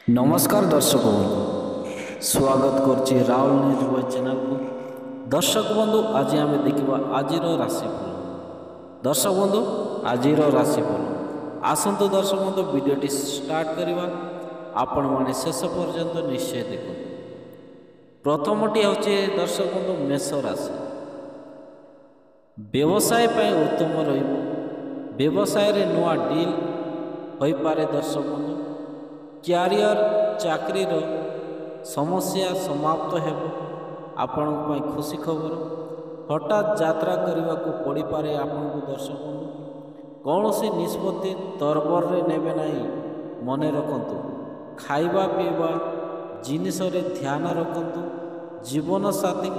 नमस्कार दर्शक बंधु स्वागत करछि राहुल न्यूज बॉय चैनल को। दर्शक बंधु आज आम देखा आज राशिफल। दर्शक बंधु आज राशिफल आसतु दर्शक बंधु वीडियोटी स्टार्ट करवा आपण मैंने शेष पर्यंत निश्चय देखो। प्रथमटी हूँ दर्शक बंधु मेष राशि। व्यवसाय उत्तम व्यवसाय रे नुआ डील हो पारे। दर्शक बंधु क्यारियर चाकरी समस्या समाप्त हेब। आपण खुशी खबर हठात यात्रा करने को पड़ पारे। आपण को दर्शक बंधु कौन सी निष्पत्ति तरबर रे नेबे नहीं। मने रखंतु खाइबा पीवा जिनिस रे ध्यान रखंतु। जीवन साथी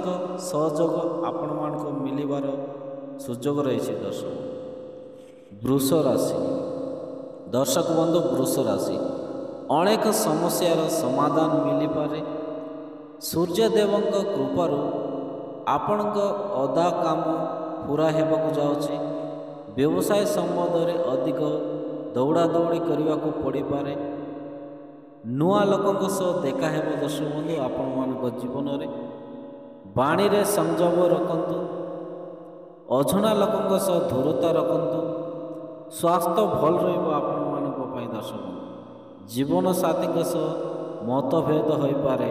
सहयोग आपण मान को मिलिबार सुजोग रही। दर्शक वृष राशि। दर्शक बंधु वृष राशि अनेक समस्यार समाधान मिल पारे। सूर्यदेव कृपार आपण अधा काम पूरा होगा जाऊँगी। व्यवसाय संबंध में अधिक दौड़ा दौड़ी करने को पड़ पारे। नुआ लोकों सह देखा है। दर्शक बंधु आपण मान जीवन में बाणी रे संजम रखंतु। अजणा लोकों सह दूरता रखंतु। स्वास्थ्य भल रही। दर्शक जीवन साथी सह मतभेद हो पारे।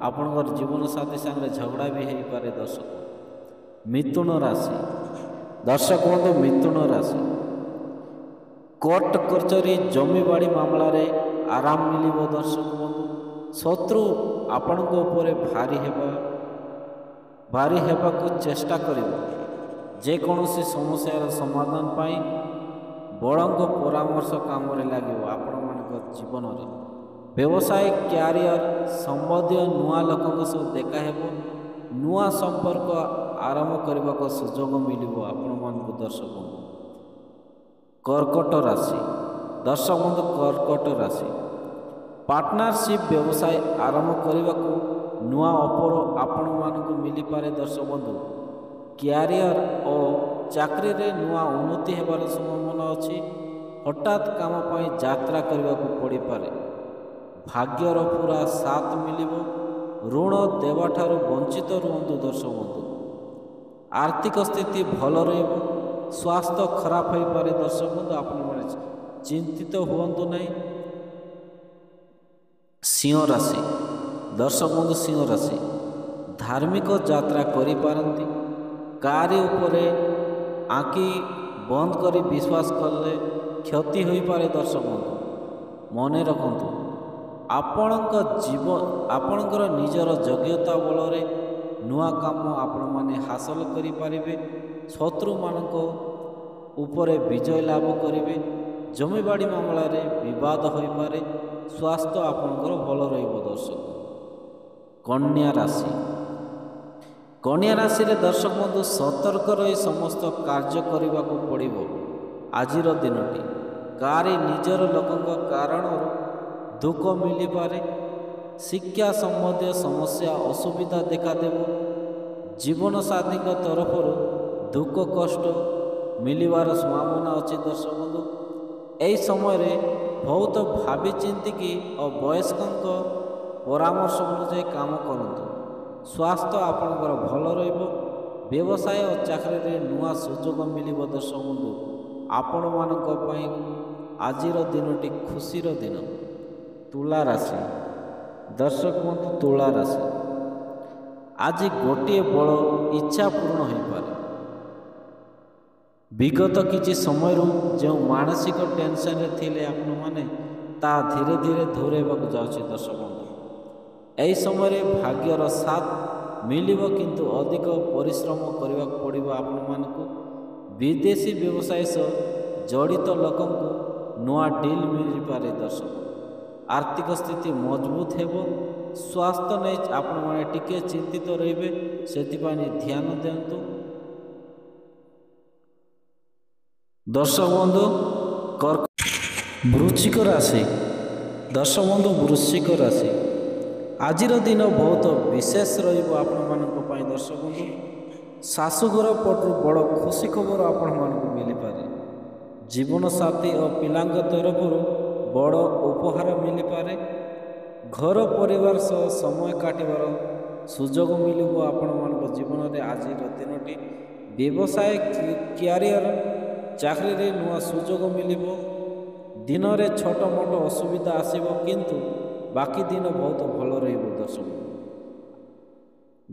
आपणकर जीवन साथी संगे झगड़ा भी हो पारे। दर्शक मिथुन राशि। दर्शक बंधु मिथुन राशि कोर्ट कचहरी जमी बाड़ी मामला रे आराम मिलिबो। दर्शक बंधु शत्रु आपण भारी हेबा को चेष्टा करिबो। जे कौनसी समस्यार समाधान पाई बड़ों परामर्श काम लगे। आपण जीवन में व्यवसाय क्यारियर संबंधी नुआ लोकों सह देखा है। नुआ संपर्क आरंभ करने को सुजोग मिल आपण मान। दर्शक कर्कट राशि। दर्शक बंधु कर्कट राशि पार्टनरशिप व्यवसाय आरंभ करने को नुआ ऑफर आपण मान मिल पारे। दर्शक बंधु क्यारियर और चाकरी रे नुआ उन्नति होबार संभावना अच्छी। हठात काम पाई यात्रा करने को पड़ पारे। भाग्यर पूरा साथ मिलिबो। ऋण देवा ठारू वंचित रुहतु। दर्शक बंधु आर्थिक स्थिति भल रहिबो। स्वास्थ्य खराब हो पारे। दर्शक बंधु आपण चिंतित हुअंतु नहीं। सिंह राशि। दर्शक बंधु सिंह राशि धार्मिक यात्रा करि पारंती। कार्य उपरे आँखि बंद करी विश्वास कले क्षति हो पारे। दर्शक बंधु मने रखंतु आपणकर निजर योग्यता बल नुआ काम आपण माने हासिल करि पारिबे। शत्रु मानक उपरे विजय लाभ करिवे। जमीबाड़ी मामला रे विवाद हो पारे। स्वास्थ्य आपणकर भल रहिबो। दर्शक कन्या राशि। कन्या राशि रे दर्शक बंधु सतर्क रही समस्त कार्य करने को पड़ो। आजिर दिनटी कार्य निजर लोकों कारण दुख मिल पारे। शिक्षा संबंधी समस्या असुविधा देखा देव। जीवन साथी तरफ दुख कष्ट मिलवार संभावना अच्छी। दर्शक बंधु यही समय बहुत भावी चिंतिकी और वयस्कों परामर्श अनुसार काम करंतु। स्वास्थ्य आपणकर भल रहिबो। व्यवसाय और चाकरी रे नुआ सुजोग मिलिबो। दर्शक बंधु आपण मानक पई आजिर दिनटी खुशीर दिन। तुला राशि। दर्शक बंधु तुला राशि आज गोटे बड़ इच्छा पूर्ण हो पारे। विगत किछि समय जो मानसिक टेंशन रे थिले आपण माने ता धीरे धीरे दूरेबाक जाउछि। दर्शक बंधु यही समय भाग्यर साथ मिलिबो। किंतु अधिक परिश्रम करने पड़ो। आपण मानकु विदेशी व्यवसाय सह जड़ित लोकों को नुआ डील मिल पारे। दर्शक आर्थिक स्थिति मजबूत हेबो। स्वास्थ्य नहीं आपण माने टिके चिंतित रहिबे। सेतिपानी ध्यान देंतु। दर्शक बंधु वृश्चिक राशि। दर्शक बंधु वृश्चिक राशि आजिर दिन बहुत विशेष रहिबो आपण मानक पई। दर्शक बंधु शाशुघर पटु बड़ खुशी खबर आपण मानक मिल पारे। जीवन साथी और पिलांग तरफ बड़ उपहार मिल पारे। ଘର ପରିବାର ସହ ସମୟ କାଟିବାର ସୁଯୋଗ ମିଳିବ ଆପଣମାନଙ୍କ ଜୀବନରେ। ଆଜିର ଦିନଟି ବ୍ୟବସାୟ କ୍ୟାରିୟର ଚାକିରିରେ ନୂଆ ସୁଯୋଗ ମିଳିବ। ଦିନରେ ଛୋଟ ମୋଟ ଅସୁବିଧା ଆସିବ କିନ୍ତୁ ବାକି ଦିନ ବହୁତ ଭଲ ରହିବ। ଦର୍ଶକ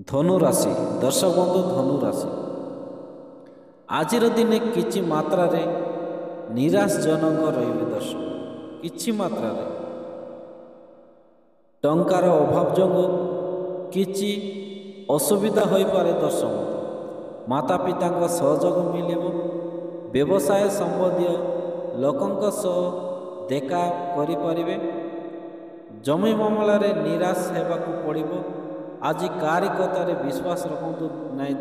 ଧନୁରାଶି, ଦର୍ଶକ ବନ୍ଧୁ ଧନୁରାଶି, ଆଜିର ଦିନେ କିଛି ମାତ୍ରାରେ ନିରାଶଜନକ ରହିବେ। ଦର୍ଶକ କିଛି ମାତ୍ରାରେ ଟଙ୍କାର ଅଭାବ ଯୋଗୁଁ କିଛି ଅସୁବିଧା ହୋଇପାରେ। ଦର୍ଶକ ମାତା ପିତାଙ୍କ ସହଯୋଗ ମିଳିବ। ବ୍ୟବସାୟ ସମ୍ବନ୍ଧୀୟ ଲୋକଙ୍କ ସହ ଦେଖା କରିପାରିବେ। ଜମି ମାମଲାରେ ନିରାଶ ହେବାକୁ ପଡ଼ିବ। ଆଜି କାରି କଥାରେ ବିଶ୍ୱାସ ରଖନ୍ତୁ ନାହିଁ।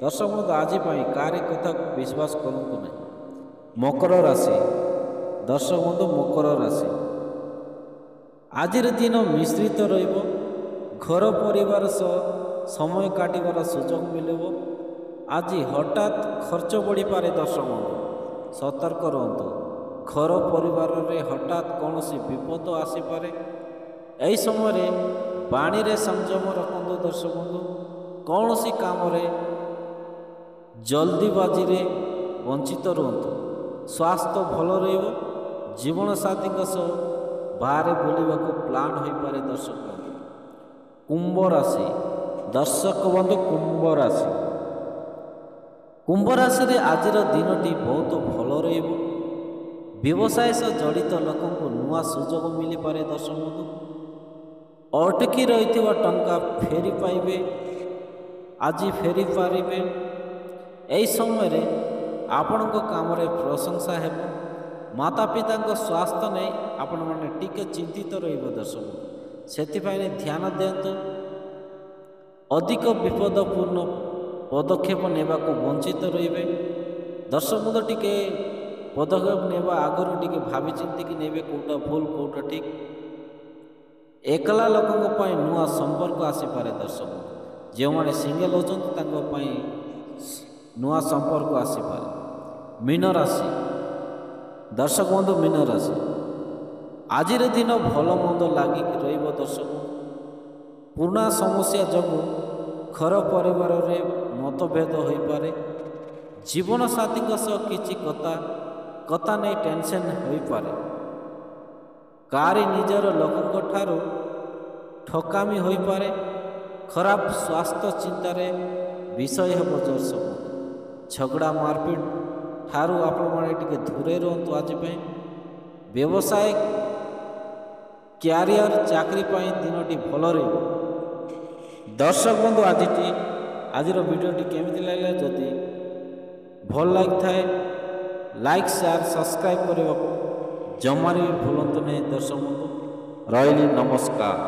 ଦର୍ଶକ ବନ୍ଧୁ ଆଜି ପାଇଁ କାରି କଥାକୁ ବିଶ୍ୱାସ କରନ୍ତୁ ନାହିଁ। ମକର ରାଶି, ଦର୍ଶକ ବନ୍ଧୁ ମକର ରାଶି, ଆଜିର ଦିନ ମିଶ୍ରିତ ରହିବ। ଘର ପରିବାର ସହ ସମୟ କାଟିବାର ସୁଯୋଗ ମିଳିବ। ଆଜି ହଠାତ୍ ଖର୍ଚ୍ଚ ବଢ଼ିପାରେ। ଦର୍ଶକ ବନ୍ଧୁ ସତର୍କ ରୁହନ୍ତୁ। ଘର ପରିବାରରେ ହଠାତ୍ କୌଣସି ବିପଦ ଆସିପାରେ। ଏହି ସମୟରେ ବାଣୀରେ ସଂଯମ ରଖନ୍ତୁ। ଦର୍ଶକ ବନ୍ଧୁ କୌଣସି କାମରେ ଜଲ୍ଦିବାଜିରେ ବଞ୍ଚିତ ରୁହନ୍ତୁ। ସ୍ୱାସ୍ଥ୍ୟ ଭଲ ରହିବ। ଜୀବନସାଥୀଙ୍କ ସହ ବାହାରେ ବୁଲିବାକୁ ପ୍ଲାନ୍ ହୋଇପାରେ। ଦର୍ଶକ ବନ୍ଧୁ କୁମ୍ଭ ରାଶି, ଦର୍ଶକ ବନ୍ଧୁ କୁମ୍ଭ ରାଶି, କୁମ୍ଭ ରାଶିରେ ଆଜିର ଦିନଟି ବହୁତ ଭଲ ରହିବ। ବ୍ୟବସାୟ ସହ ଜଡ଼ିତ ଲୋକଙ୍କୁ ନୂଆ ସୁଯୋଗ ମିଳିପାରେ। ଦର୍ଶକ ବନ୍ଧୁ ଅଟକି ରହିଥିବା ଟଙ୍କା ଫେରି ପାଇବେ। ଆଜି ଫେରି ପାରିବେ। ଏହି ସମୟରେ ଆପଣଙ୍କ କାମରେ ପ୍ରଶଂସା ହେବ। ମାତା ପିତାଙ୍କ ସ୍ୱାସ୍ଥ୍ୟ ନେଇ ଆପଣମାନେ ଟିକେ ଚିନ୍ତିତ ରହିବ। ଦର୍ଶକ ସେଥିପାଇଁ ଧ୍ୟାନ ଦିଅନ୍ତୁ। ଅଧିକ ବିପଦପୂର୍ଣ୍ଣ ପଦକ୍ଷେପ ନେବାକୁ ବଞ୍ଚିତ ରହିବେ। ଦର୍ଶକ ବନ୍ଧୁ ଟିକେ ପଦକ୍ଷେପ ନେବା ଆଗରୁ ଟିକେ ଭାବିଚିନ୍ତିକି ନେବେ କେଉଁଟା ଭୁଲ କେଉଁଟା ଠିକ୍। ଏକଲା ଲୋକଙ୍କ ପାଇଁ ନୂଆ ସମ୍ପର୍କ ଆସିପାରେ। ଦର୍ଶକ ଯେଉଁମାନେ ସିଙ୍ଗଲ ହେଉଛନ୍ତି ତାଙ୍କ ପାଇଁ ନୂଆ ସମ୍ପର୍କ ଆସିପାରେ। ମୀନ ରାଶି, ଦର୍ଶକ ବନ୍ଧୁ ମୀନ ରାଶି, ଆଜିର ଦିନ ଭଲ ମନ୍ଦ ଲାଗିକି ରହିବ। ଦର୍ଶକ ପୁରୁଣା ସମସ୍ୟା ଯୋଗୁଁ ଘର ପରିବାରରେ ମତଭେଦ ହୋଇପାରେ। ଜୀବନସାଥୀଙ୍କ ସହ କିଛି କଥା ନେଇ ଟେନସନ୍ ହୋଇପାରେ। କାରି ନିଜର ଲୋକଙ୍କ ଠାରୁ ଠକାମି ହୋଇପାରେ। ଖରାପ ସ୍ୱାସ୍ଥ୍ୟ ଚିନ୍ତାରେ ବିଷୟ ହେବ। ଦର୍ଶକ ଝଗଡ଼ା ମାରପିଟ ଠାରୁ ଆପଣମାନେ ଟିକେ ଦୂରେଇ ରୁହନ୍ତୁ। ଆଜି ପାଇଁ ବ୍ୟବସାୟ କ୍ୟାରିୟର ଚାକିରି ପାଇଁ ଦିନଟି ଭଲ ରହିବ। ଦର୍ଶକ ବନ୍ଧୁ ଆଜିର ଭିଡ଼ିଓଟି କେମିତି ଲାଗିଲା? ଯଦି ଭଲ ଲାଗିଥାଏ ଲାଇକ୍ ସେୟାର ସବସ୍କ୍ରାଇବ୍ କରିବାକୁ ଜମାରେ ବି ଭୁଲନ୍ତୁ ନାହିଁ। ଦର୍ଶକ ବନ୍ଧୁ ରହିଲି, ନମସ୍କାର।